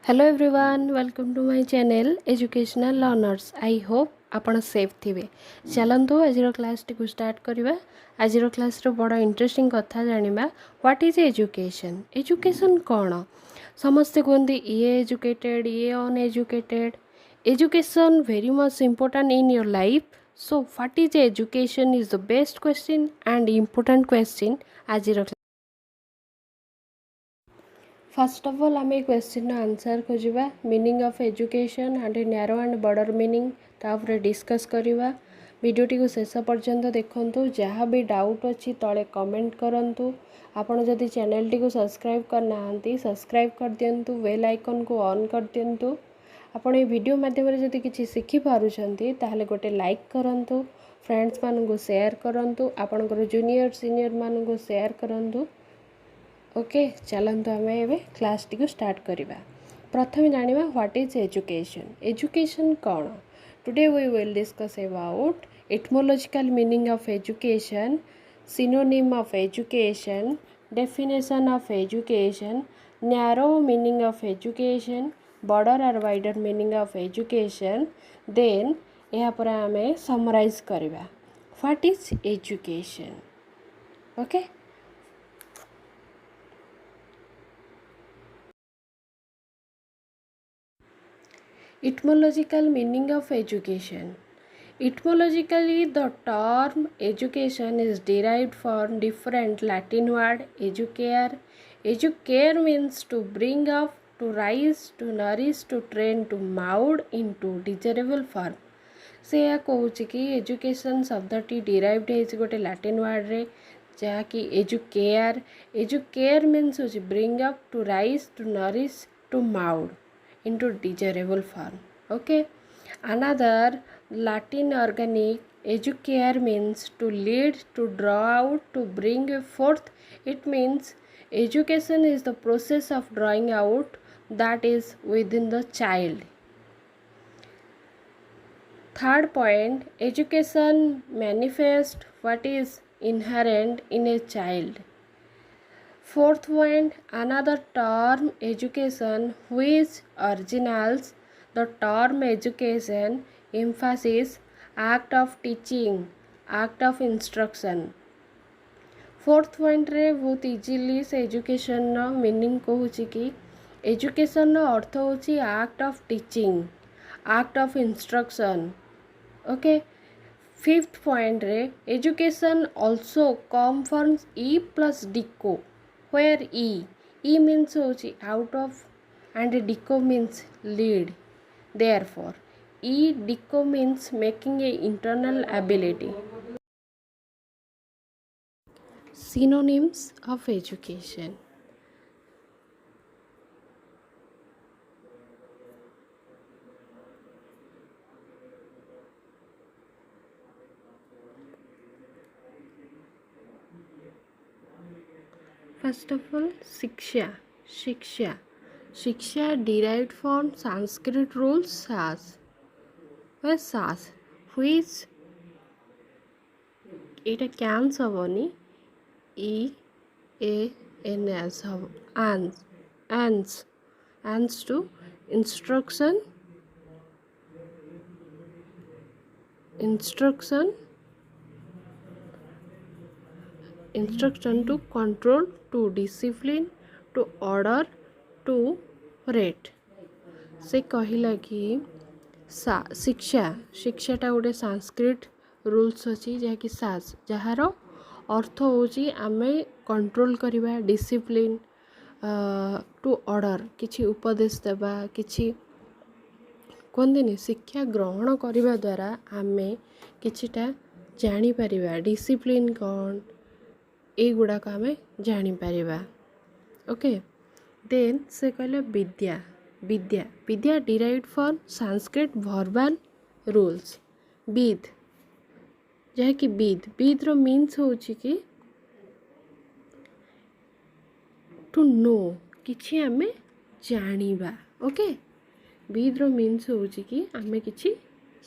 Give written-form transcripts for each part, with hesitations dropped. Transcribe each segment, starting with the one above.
Hello everyone welcome to my channel educational learners. I hope आपण safe थिबे। चलंतु आज क्लास टी स्टार्ट करवा। आज क्लास रो बड़ा इंटरेस्टिंग कथा जानिबा व्हाट इज एजुकेशन। एजुकेशन कौन? समस्ते कहते ये एजुकेटेड ये uneducated. Education very much important in your life. So what is education is the best question and important question आज। फर्स्ट ऑफ ऑल आम क्वेश्चन आंसर खोजा meaning of education and narrow and border meaning तापर discuss करवा। वीडियोटी को शेष पर्यंत देखंतु। जहाँ भी डाउट अच्छी तले कमेंट करंतु। आपण जदि चैनल टी को सब्सक्राइब करना सब्सक्राइब कर दियंतु, बेल आइकन को ऑन कर दियंतु। आपण ये वीडियो माध्यम जदि किछि शिखि पारुछंती ताहले गोटे लाइक करंतु, फ्रेंड्स मानकु शेयर करंतु, आपणकर जूनियर सीनियर मानकु शेयर करंतु। ओके चलते आम ए क्लास टी स्टार्ट करवा। प्रथम जानिबा व्हाट इज एजुकेशन। एजुकेशन कौन? Today we will discuss about etymological meaning of education, synonym of education, definition of education, narrow meaning of education, broader और wider meaning of education. Then यहाँ पर आम summarize करवा what is education. Okay Etymological meaning of education. Etymologically, the term education is derived from different Latin word educare. Educare means to bring up, to rise, to nourish, to train, to mould into desirable form. से या कहूँ कि education शब्दटी derived है गोटे Latin word रे जहाँकि educare. Educare means हो bring up, to raise, to nourish, to mould into desirable form. Okay, another Latin organic educare means to lead, to draw out, to bring forth. It means education is the process of drawing out that is within the child. Third point, education manifests what is inherent in a child. Fourth point, another term education which originals the term education emphasis act of teaching, act of instruction. Fourth point रे बहुत easily से education no meaning कहूँ कि education नो अर्थ होची act of teaching, act of instruction. Okay fifth point रे education also come from E plus duco where E means out of and deco means lead. Therefore, E deco means making a internal ability. Synonyms of education. First of all, शिक्षा. शिक्षा शिक्षा derived from Sanskrit roots sas, where sas which এটা ক্যান্স হবনি E A N S হব আন্স to instruction to control, to discipline, to order, to rate. से कहला कि शिक्षाटा गोटे संस्कृत रूल्स अच्छी जहाँकि सास जार अर्थ होची आमे कंट्रोल करवा, डिसिप्लिन, टू ऑर्डर किछि उपदेश देवा, किछि कहते शिक्षा ग्रहण करने द्वारा आमे किछिटा जानी परिबा डिसिप्लिन कौन ये गुड़ाक आम जानीपर। ओके देन से कहले विद्या. Vidya vidya derived from Sanskrit verbal rules vid जहाँकि विद रो मीन्स हो कि टू नो किछि आमे जानिबा। ओके विद रो मीन्स हो कि आमे किछि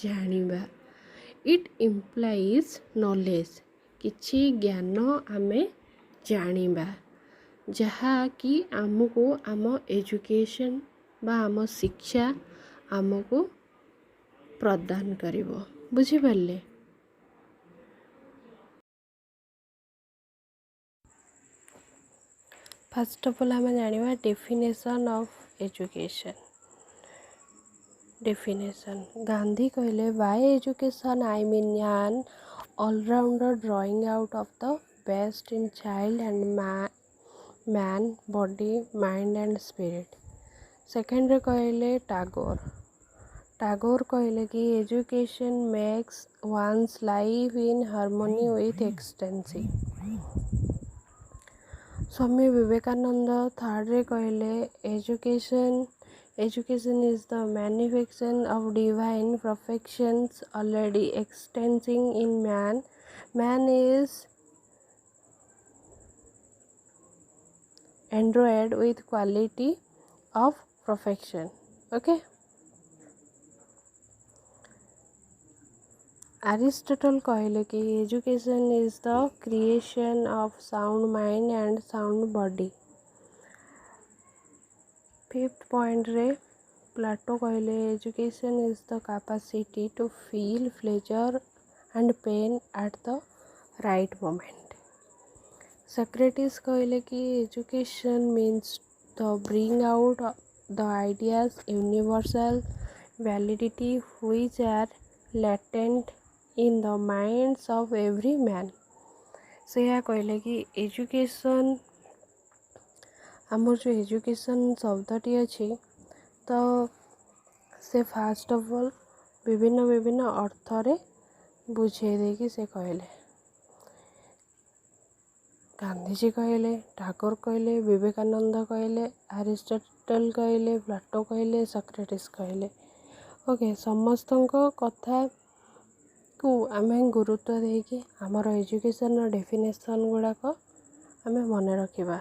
जानिबा। इट इम्प्लाइज नॉलेज किछि ज्ञान आमे जानिबा जहाँ कि आमको आम एजुकेशन बा आम शिक्षा आमको प्रदान करिवो बुझी पारले। फर्स्ट ऑफ ऑल आम जानिबा definition of education. Definition Gandhi कहले by education I mean an allrounder drawing out of the best in child and man body mind and spirit. Second रे कहले टागोर कहले कि education makes one's life in harmony with existence. Swami Vivekananda third रे कहले education is the manifestation of divine perfections already existing in man is endowed with quality of perfection. Okay, Aristotle कहले कि education is the creation of sound mind and sound body. Fifth point रे Plato कहले education is the capacity to feel pleasure and pain at the right moment. Socrates कहले कि education means the bring out the ideas universal validity which are latent in the minds of every man. से कहले कि education आमर जो education शब्दटी अच्छी तो से फास्ट ऑफ ऑल विभिन्न विभिन्न अर्थरे बुझे देकी से कहले। गांधीजी कहले, ठाकुर कहले, विवेकानंद कहले, एरिस्टटल कहले, प्लेटो कहले, सॉक्रेटिस कहले। ओके, समस्त कथा को आमे गुरुत्व देकी आमर एजुकेशन डेफिनेशन गुड़ाक आमे मन रखिबा।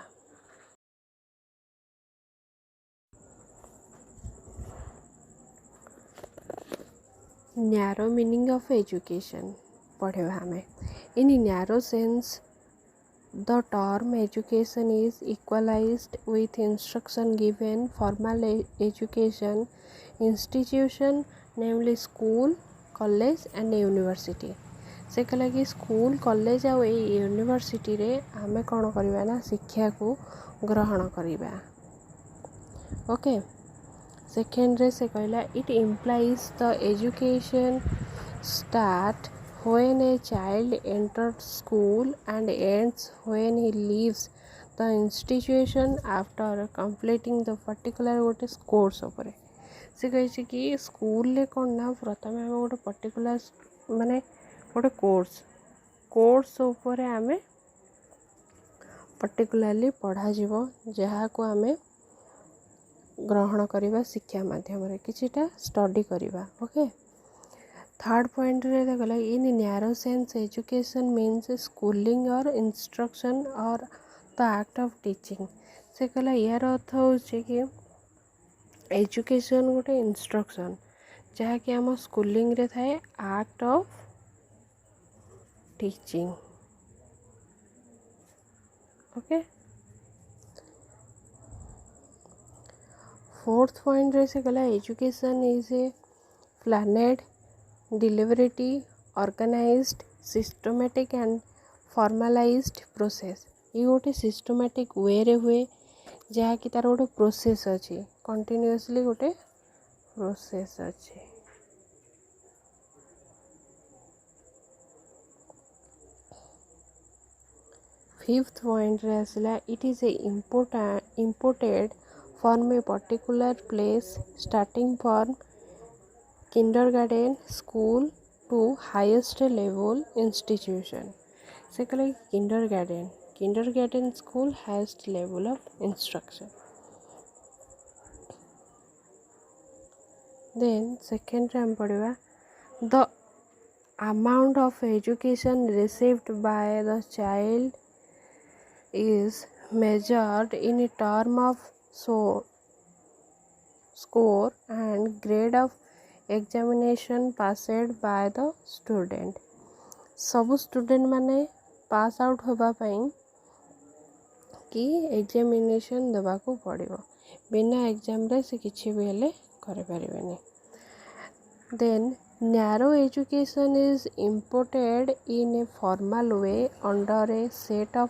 नैरो मीनिंग ऑफ एजुकेशन पढ़ेबा हमें। इन narrow sense the term education is equalised with instruction given formal education institution namely school college and university. से कहला कि स्कूल कॉलेज आ यूनिवर्सिटी रे आमे कौन करबा ना शिक्षा को ग्रहण करबा। ओके, सेकेंड रे से कहला it implies the education start when a child enters school and ends when he leaves the institution after completing the particular गोटे कोर्स उपरे। से कही कि स्कूल ले कौन ना प्रथम आम गोटे पर्टिकुलर माने गोटे कोर्स उपरे आमे पर्टिकुलरली पढ़ा जीवो जहाँ को आमे ग्रहण करिबा शिक्षा माध्यम रे किछिटा स्टडी करिबा। ओके, थर्ड पॉइंट रे देखला इन narrow sense education means schooling और इंस्ट्रक्शन और द एक्ट ऑफ टीचिंग। से कहला यार अर्थ होचे कि एजुकेशन गोटे इंस्ट्रक्शन जहाँ कि आम स्कूलिंग रे थाए act of teaching. Okay, fourth point रे से कहला education is a planned deliberative organized systematic and formalized process. ये गोटे सिस्टमेटिक वे रे हुए जहाँ कि तार गोटे प्रोसेस अच्छी कंटिन्यूअसली गोटे प्रोसेस अच्छी। फिफ्थ पॉइंट रे आसला it is a imported from a particular place starting from kindergarten school to highest level institution. से कहले kindergarten school highest level of instruction. Then second रे हम पढ़वा the amount of education received by the child is measured in term of score and grade of examination passed by the student। सब student माने pass out होबा पई कि examination देबा को पड़िबो। बिना एग्जाम रे से किसी भी हेले कर पारिबेनी। Then narrow education is imported in a formal way under a set of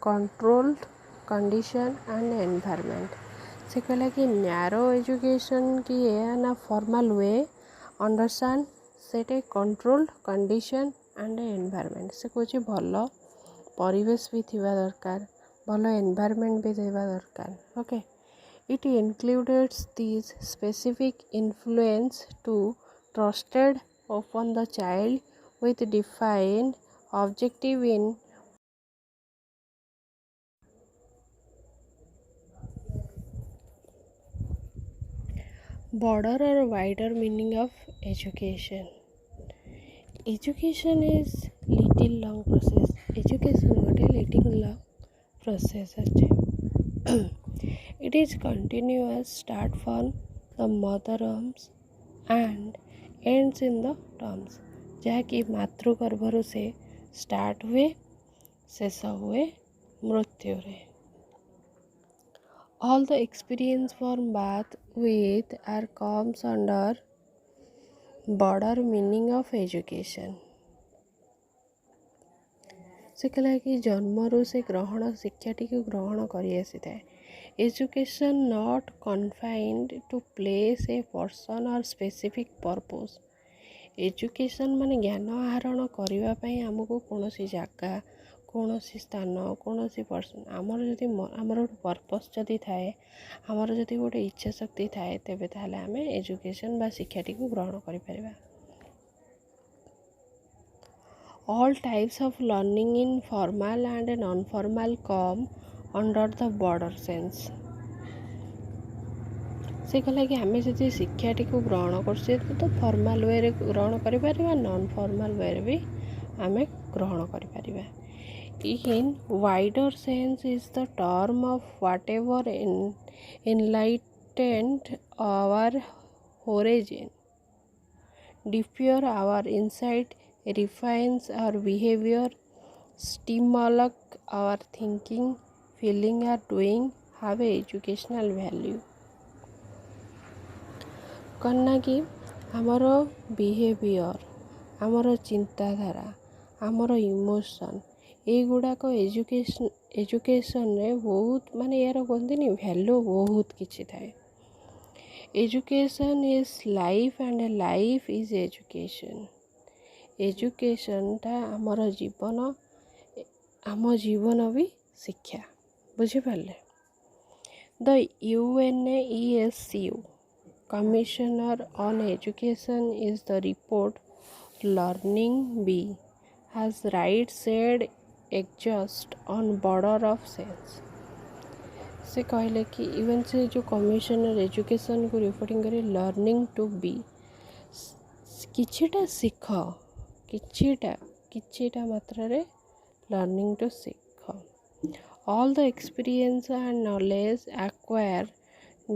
controlled condition and environment। से कहला कि narrow education की है ना formal way understand set a controlled condition and environment। से कुछ भल परिवेश भी थिबा दरकार, भल environment भी थिबा दरकार। Okay, it includes these specific influence to trusted upon the child with defined objective in broader or wider meaning of education। Education is little long process। Education गोटे little long process अच्छे। It is continuous start from the mother arms and ends in the terms। जहाँकि मातृगर्भर से start हुए शेष हुए मृत्यु रे। All the experience from birth with are comes under broader meaning of education। से कहला कि जन्मरू से ग्रहण शिक्षाटी को ग्रहण करी आसी थाए। Education not confined to place a person और स्पेसिफिक पर्पस। एजुकेशन माने ज्ञान आहरण करने आमको कौन सी जगह कौन सी स्थान कौन सी पर्सन आमर जदि आमर गोटे पर्पस जदि थाए आमर जदि गोटे इच्छा शक्ति थाए तेबे ताहले आमे एजुकेशन बा शिक्षाटी को ग्रहण करि परिबा। All types of learning in formal and non-formal come under the broader sense। से कहला कि आमे जदि शिक्षाटी को ग्रहण करछे तो फॉर्मल वे रे ग्रहण करि परिबा, नॉन फॉर्मल वे रे भी आमे ग्रहण करि परिबा। In wider sense is the term of whatever enlightened our horizon, deeper our insight, refines our behavior, stimulate our thinking, feeling or doing have a educational value। करना कि आमर बिहेवियर आमर चिंताधारा आमर इमोशन युड़ाक एजुकेशन रे बहुत माने यार कहते वैल्यू बहुत किछि थाए। Education is life and life is education. Education टा आमर जीवन आम जीवन भी शिक्षा बुझिपारे। The UNESU commissioner on education is the report learning be has right said exist on border of sense। से कहले कि इवन से जो कमिशनर एजुकेशन को रिपोर्टिंग करे लर्निंग टू बी किछिटा सीख किछिटा मात्रा रे लर्निंग टू सीख। All the experience and knowledge acquire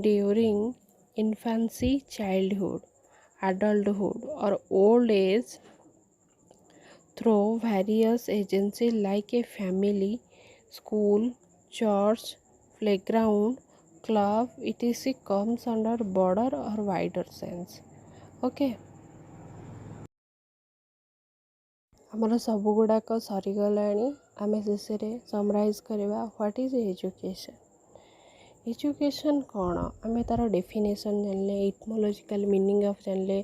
during infancy childhood adulthood or old age through various agencies like a family, school, church, playground, club, etc. comes under broader or wider sense। Okay, आमर सब गुड़ाक सरीगलाणी आमे शेष में summarise करवा what is education. Education कौन आमे तार definition जानले, इटमोलॉजिकल मीनिंग ऑफ जानले,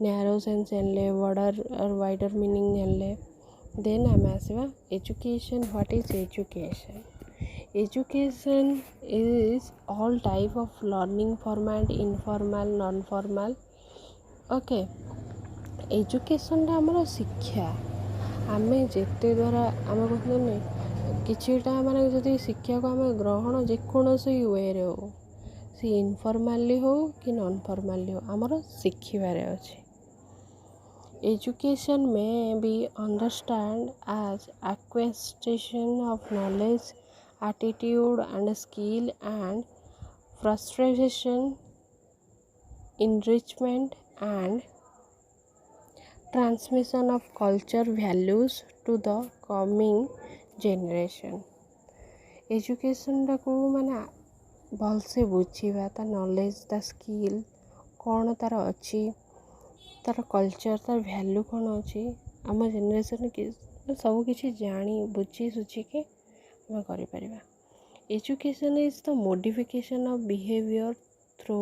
नैरो सेंस जानले, बॉर्डर और वाइडर मीनिंग जानले। देन आमे आसवा education what is education. Education is all type of learning formal informal non formal. Okay, education टा हमर शिक्षा आमे जेते द्वारा आमे कहने किछिटा माने जदि शिक्षा को आमे ग्रहण जेकोसी वे रे हो सी इनफॉर्मली हो कि नॉन फॉर्मली हो आमर शिखिबारे अछि। Education may be understand as acquisition of knowledge attitude and skill and frustration enrichment and transmission of culture values to the coming generation। Education टाको माने भलसे बुझा ता नॉलेज ता स्किल कौन तार अच्छी तार कल्चर तार वैल्यू कौन अच्छी आम जेनेरेशन कि सब किसी जानी बुझी सुझिकी आम कर education is the modification of behaviour through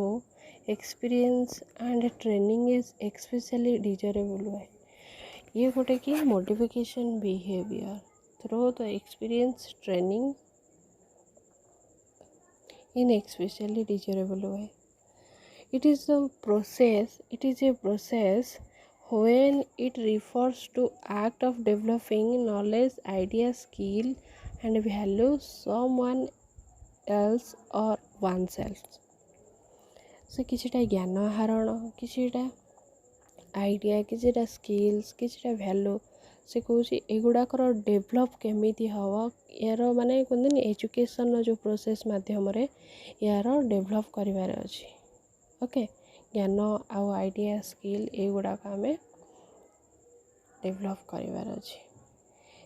experience and training is especially desirable way ये गोटे कि modification behaviour through the experience training in especially desirable way. It is a process when it refers to act of developing knowledge, idea, skill and value someone else or oneself. So किछिटा ज्ञान आहरण किछिटा idea किछिटा skills किछिटा value से कौच एगुड़ाकर develop केमी हम यार माने कहते education जो process मध्यम यार डेभलप करार अच्छे ओके ज्ञान आउ आइडिया स्किल एगुड़ाक आम डेभलप करार अच्छे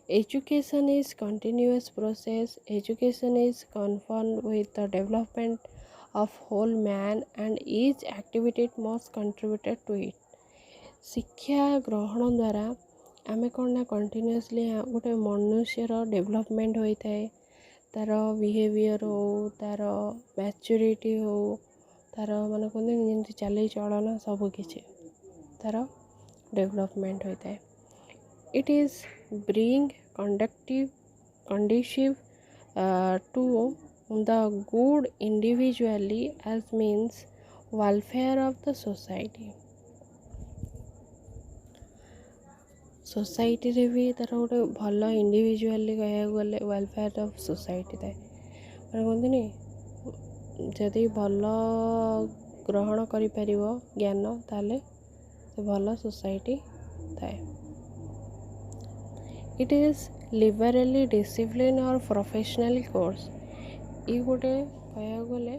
education is continuous process education is concerned with the development of whole man and each activity must contributed to it शिक्षा ग्रहण द्वारा आम कौन ना कंटिन्यूअसली गोटे मनुष्यर डेवलपमेंट होता है तार बिहेवियर हो तार मैच्योरिटी हो तार मान कहते जमी चल चलन सबकि तार डेवलपमेंट होता है it is bring conductive to the good individually as means welfare of the society society रे भी तार गोटे भल इंडिविजुअली कह गले वेलफेयर ऑफ सोसाइटी थाए कहते जदि भल ग्रहण कर ज्ञान ताले भल सोसाइटी थाए इट इज लिबरली डिसिप्लिन और प्रोफेशनल कोर्स ये गोटे कह गले